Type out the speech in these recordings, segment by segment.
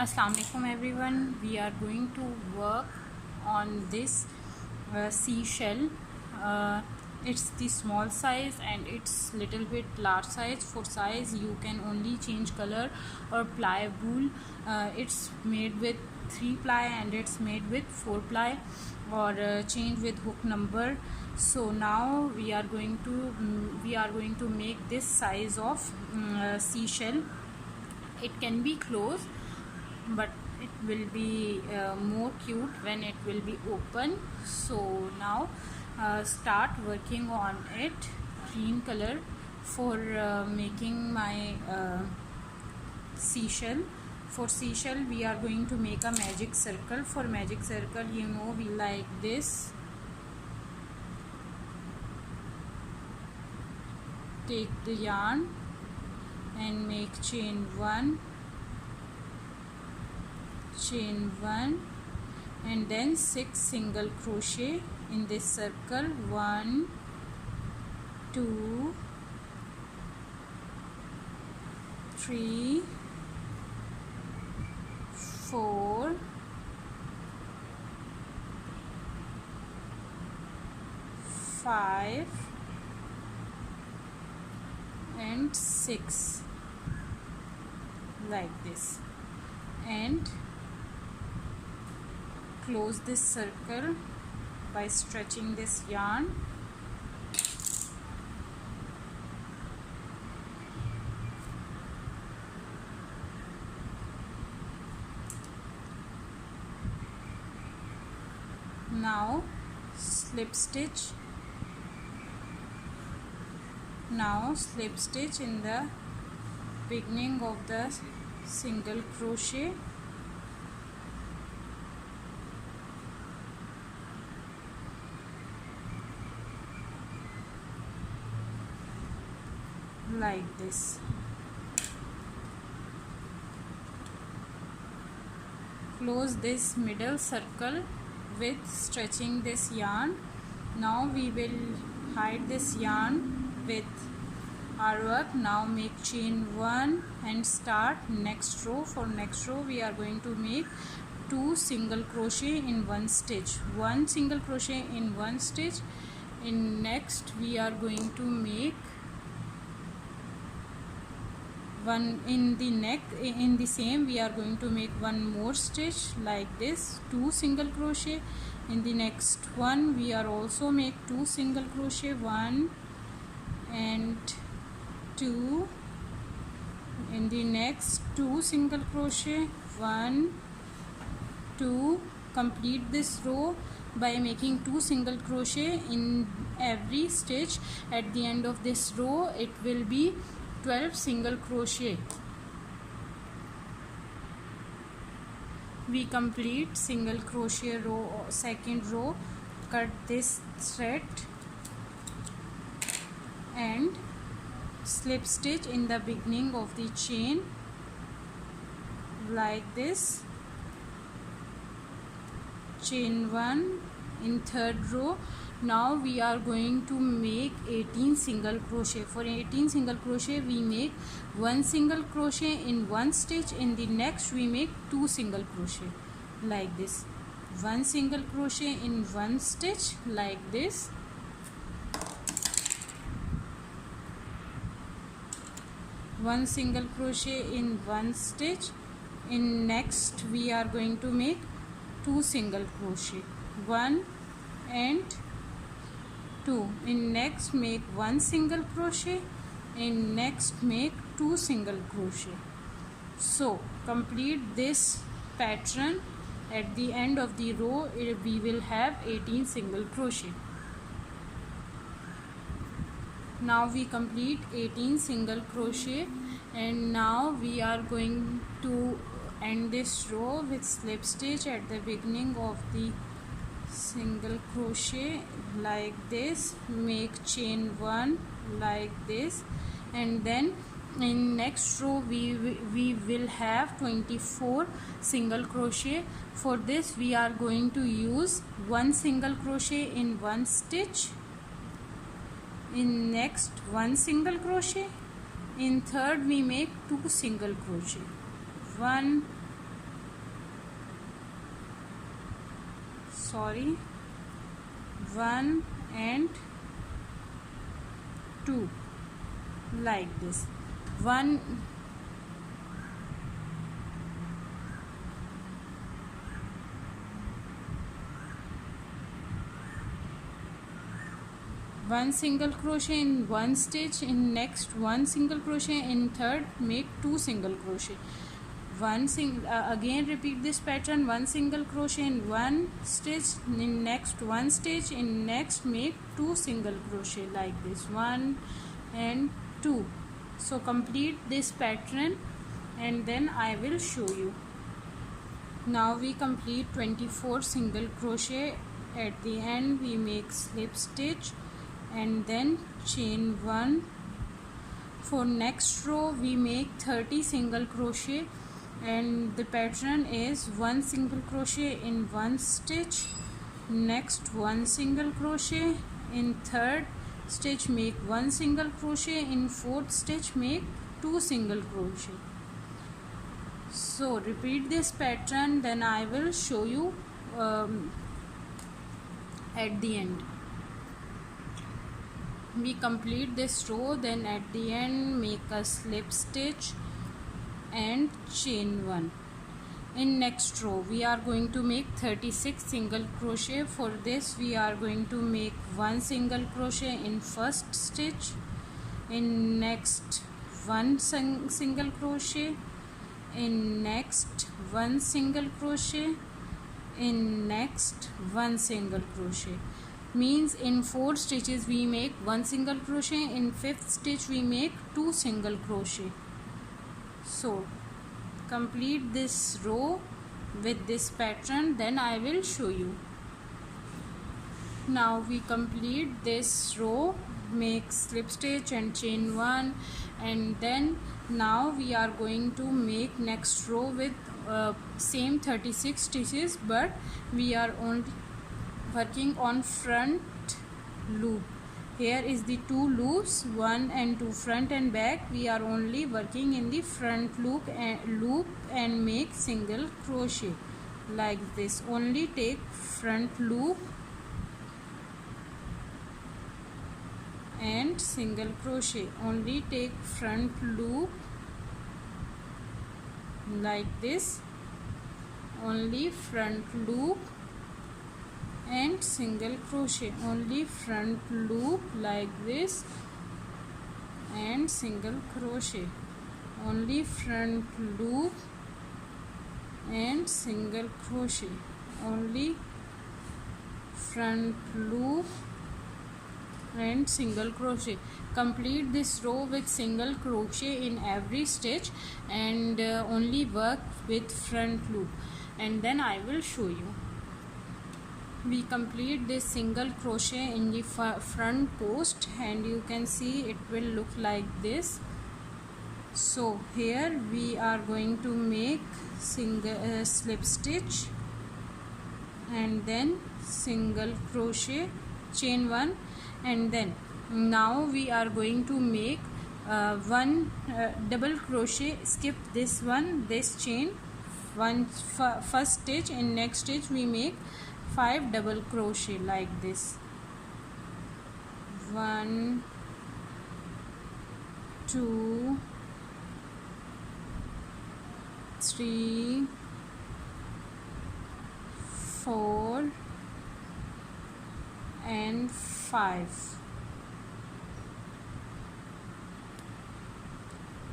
Assalamu alaikum everyone. We are going to work on this seashell. It's the small size and it's little bit large size. For size you can only change color or ply wool. It's made with 3 ply and it's made with 4 ply, or change with hook number. So now we are going to make this size of seashell. It can be closed, but it will be more cute when it will be open. So now start working on it. Green color for making my seashell. For seashell we are going to make a magic circle. For magic circle, we like this. Take the yarn and make chain 1, chain 1, and then 6 single crochet in this circle. 1, 2, 3, 4, 5 and 6, like this, and close this circle by stretching this yarn. Now slip stitch. Now slip stitch in the beginning of the single crochet. Like this. Close this middle circle with stretching this yarn. Now we will hide this yarn with our work. Now make chain 1 and start next row. For next row we are going to make 2 single crochet in one stitch. 1 single crochet in one stitch. In next we are going to make one in the neck. In the same we are going to make one more stitch like this, 2 single crochet. In the next one we are also make 2 single crochet, 1 and 2. In the next 2 single crochet, 1, 2. Complete this row by making 2 single crochet in every stitch. At the end of this row it will be 12 single crochet. We complete single crochet row, second row. Cut this thread and slip stitch in the beginning of the chain like this. Chain 1 in third row. Now we are going to make 18 single crochet. For 18 single crochet we make 1 single crochet in one stitch. In the next we make 2 single crochet like this. 1 single crochet in one stitch like this. One single crochet in one stitch. In next we are going to make 2 single crochet, 1 and 2. In next make 1 single crochet. In next make 2 single crochet. So complete this pattern. At the end of the row we will have 18 single crochet. Now we complete 18 single crochet, and now we are going to end this row with slip stitch at the beginning of the single crochet like this. Make chain 1 like this, and then in next row we will have 24 single crochet. For this we are going to use 1 single crochet in one stitch. In next 1 single crochet. In third we make 2 single crochet, 1 sorry, 1 and 2, like this. One single crochet in one stitch, in next one single crochet, in third make 2 single crochet. Again repeat this pattern, 1 single crochet in one stitch, in next one stitch, in next make 2 single crochet, like this, 1 and 2. So complete this pattern and then I will show you. Now we complete 24 single crochet. At the end we make slip stitch and then chain 1. For next row we make 30 single crochet, and the pattern is 1 single crochet in one stitch, next 1 single crochet, in third stitch make 1 single crochet, in fourth stitch make 2 single crochet. So repeat this pattern, then I will show you at the end. We complete this row, then at the end make a slip stitch and chain 1. In next row we are going to make 36 single crochet. For this we are going to make 1 single crochet in first stitch, in next 1 single crochet, in next 1 single crochet, in next 1 single crochet. Means in 4 stitches we make 1 single crochet, in 5th stitch we make 2 single crochet. So complete this row with this pattern, then I will show you. Now we complete this row, make slip stitch and chain 1, and then now we are going to make next row with same 36 stitches, but we are only working on front loop. Here is the 2 loops, 1 and 2, front and back. We are only working in the front loop and make single crochet, like this. Only take front loop and single crochet, only take front loop, like this, only front loop and single crochet, only front loop, like this, and single crochet, only front loop and single crochet, only front loop and single crochet. Complete this row with single crochet in every stitch and only work with front loop, and then I will show you. We complete this single crochet in the front post, and you can see it will look like this. So here we are going to make single slip stitch and then single crochet, chain 1, and then now we are going to make one double crochet. Skip this one, this chain, first stitch, in next stitch we make 5 double crochet, like this, 1 2 3 4 and 5,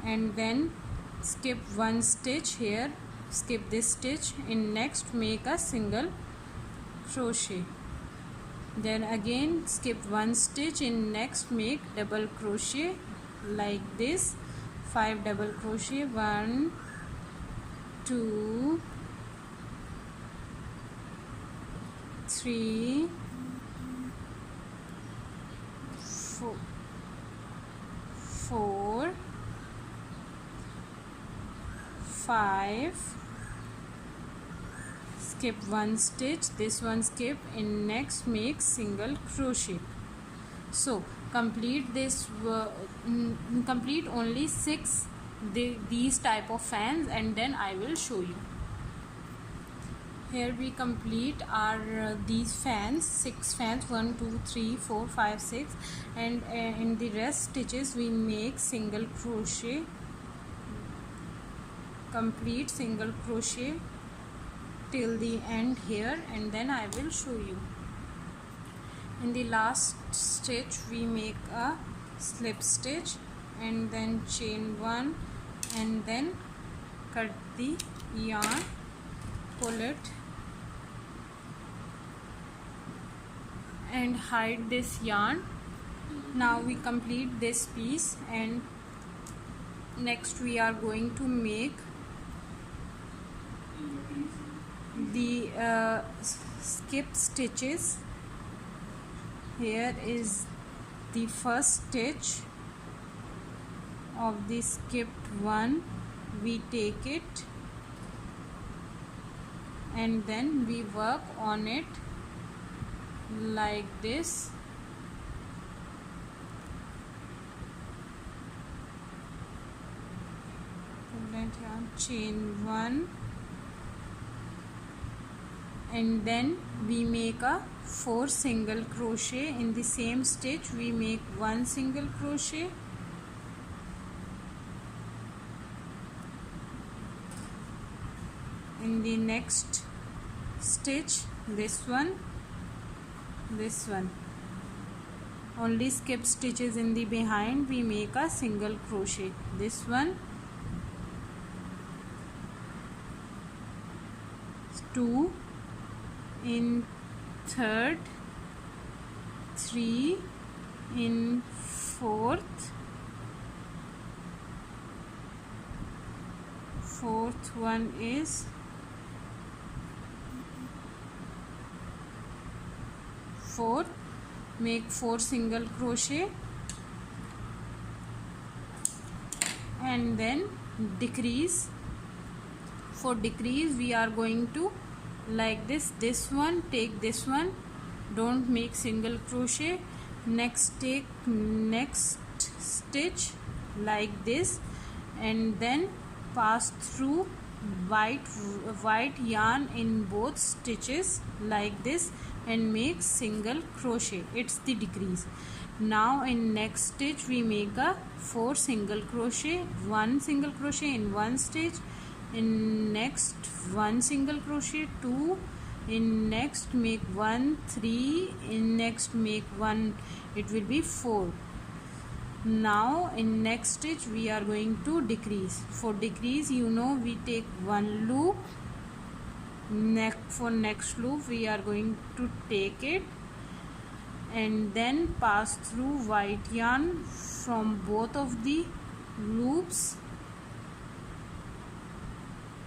and then skip 1 stitch here, skip this stitch, in next make a single crochet, then again skip 1 stitch, in next make double crochet, like this, 5 double crochet, 1 2 3 4 5, skip 1 stitch, this one skip, in next make single crochet. So complete this complete only 6 these type of fans, and then I will show you. Here we complete our these fans, 6 fans, 1 2 3 4 5 6, and in the rest stitches we make single crochet, complete single crochet till the end here, and then I will show you. In the last stitch we make a slip stitch and then chain 1 and then cut the yarn, pull it and hide this yarn. Now we complete this piece, and next we are going to make the skip stitches. Here is the first stitch of the skipped one. We take it and then we work on it like this. Chain 1 and then we make a 4 single crochet. In the same stitch we make 1 single crochet, in the next stitch this one, only skip stitches in the behind, we make a single crochet, this one, 2 in third, 3 in fourth one is fourth, make 4 single crochet and then decrease. For decrease we are going to like this one, take this one, don't make single crochet, next take next stitch like this and then pass through white yarn in both stitches like this and make single crochet. It's the decrease. Now in next stitch we make a 4 single crochet, 1 single crochet in one stitch, in next 1 single crochet, 2 in next make 1, 3 in next make 1, it will be 4. Now in next stitch we are going to decrease. For decrease, you know, we take 1 loop, for next loop we are going to take it and then pass through white yarn from both of the loops.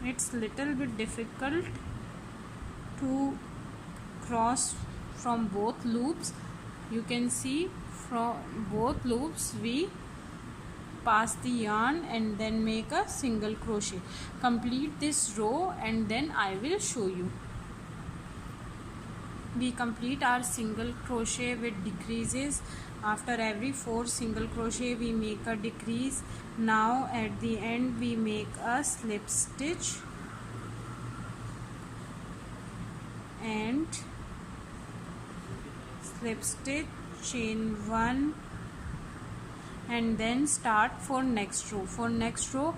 It's little bit difficult to cross from both loops. You can see from both loops we pass the yarn and then make a single crochet. Complete this row and then I will show you. We complete our single crochet with decreases. After every 4 single crochet we make a decrease. Now at the end we make a slip stitch and slip stitch, chain 1 and then start for next row. For next row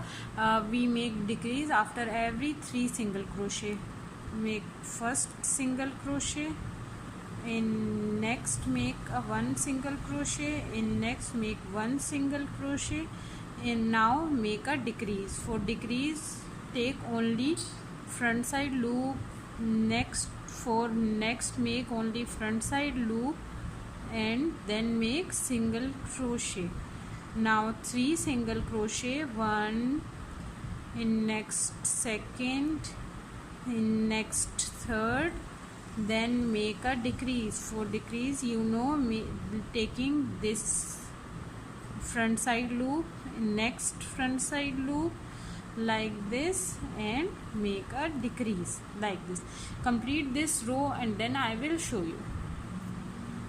we make decrease after every 3 single crochet. Make first single crochet, in next make a 1 single crochet, in next make 1 single crochet, and now make a decrease. For decrease take only front side loop, next for next make only front side loop and then make single crochet. Now 3 single crochet, 1 in next second, in next third, then make a decrease. For decrease, you know, taking this front side loop, next front side loop like this and make a decrease like this. Complete this row and then I will show you.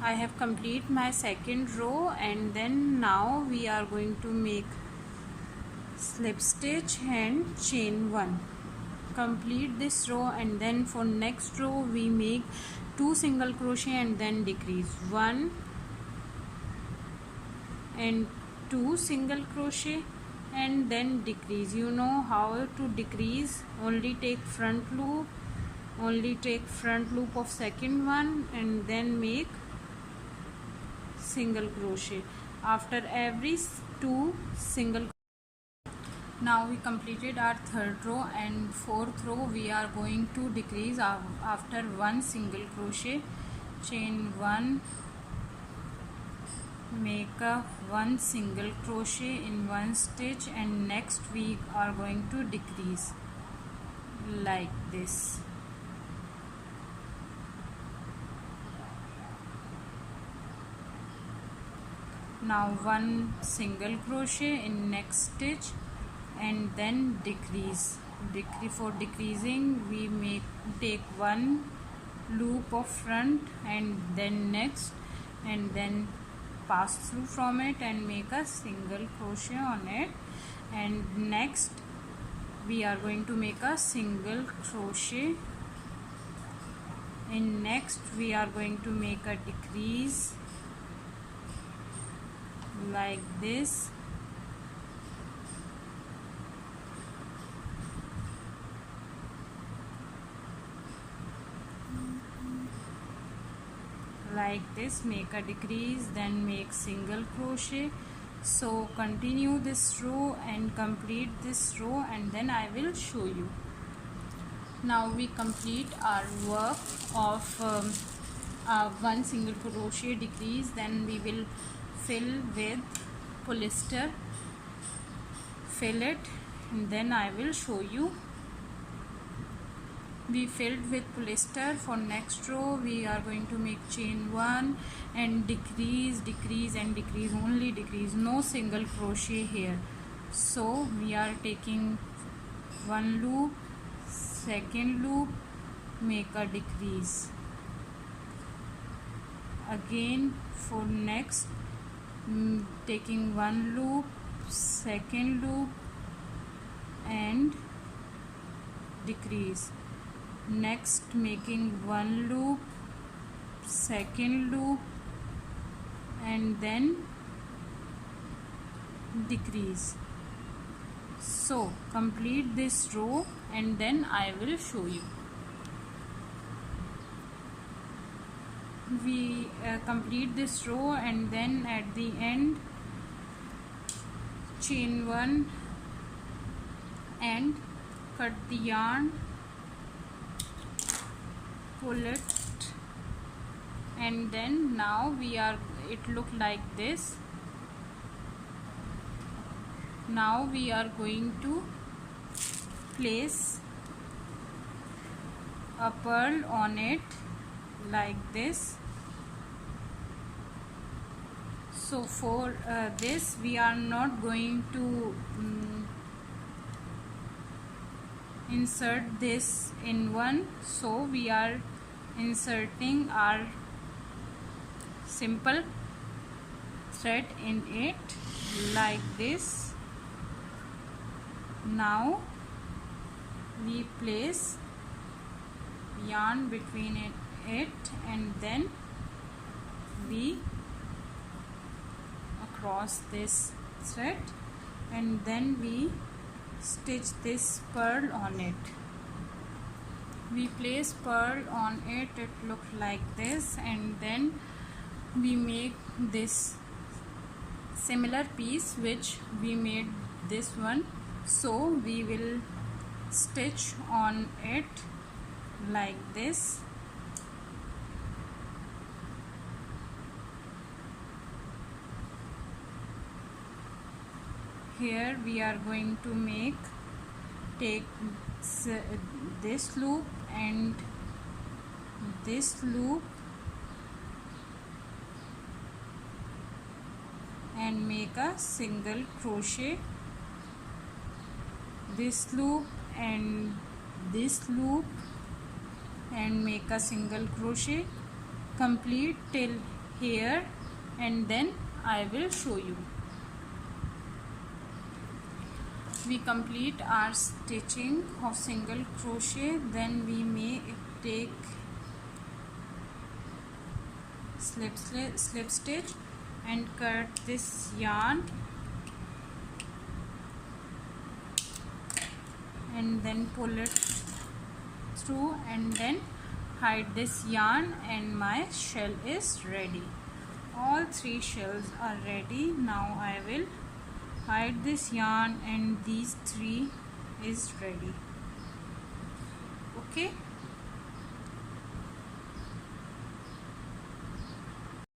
I have complete my second row and then now we are going to make slip stitch and chain 1. complete this row, and then for next row we make 2 single crochet and then decrease 1 and 2 single crochet and then decrease. You know how to decrease. Only take front loop, of second one and then make single crochet after every 2 single. Now we completed our third row, and fourth row we are going to decrease after 1 single crochet. Chain 1, make a 1 single crochet in 1 stitch, and next we are going to decrease like this. Now 1 single crochet in next stitch and then decrease. For decreasing we take 1 loop of front and then next, and then pass through from it and make a single crochet on it, and next we are going to make a single crochet in next. We are going to make a decrease like this. Like this, make a decrease, then make single crochet. So continue this row and complete this row, and then I will show you. Now we complete our work of 1 single crochet decrease. Then we will fill with polyester, fill it, and then I will show you. We filled with polyester. For next row we are going to make chain 1 and decrease, and decrease, only decrease, no single crochet here. So we are taking 1 loop, second loop, make a decrease again. For next, taking 1 loop, second loop and decrease. Next, making 1 loop, second loop and then decrease. So complete this row and then I will show you. We complete this row, and then at the end chain 1 and cut the yarn, pull it, and then now it look like this. Now we are going to place a pearl on it like this. So for this we are not going to insert this in one, so we are inserting our simple thread in it like this. Now we place yarn between it and then we across this thread, and then we stitch this pearl on it. We place pearl on it, it looks like this, and then we make this similar piece which we made this one. So we will stitch on it like this. Here we are going to take this loop and this loop and make a single crochet, this loop and this loop and make a single crochet. Complete till here and then I will show you. we complete our stitching of single crochet, then we may take slip stitch and cut this yarn and then pull it through and then hide this yarn, and my shell is ready. All 3 shells are ready. Now I will hide this yarn and these 3 is ready. Okay.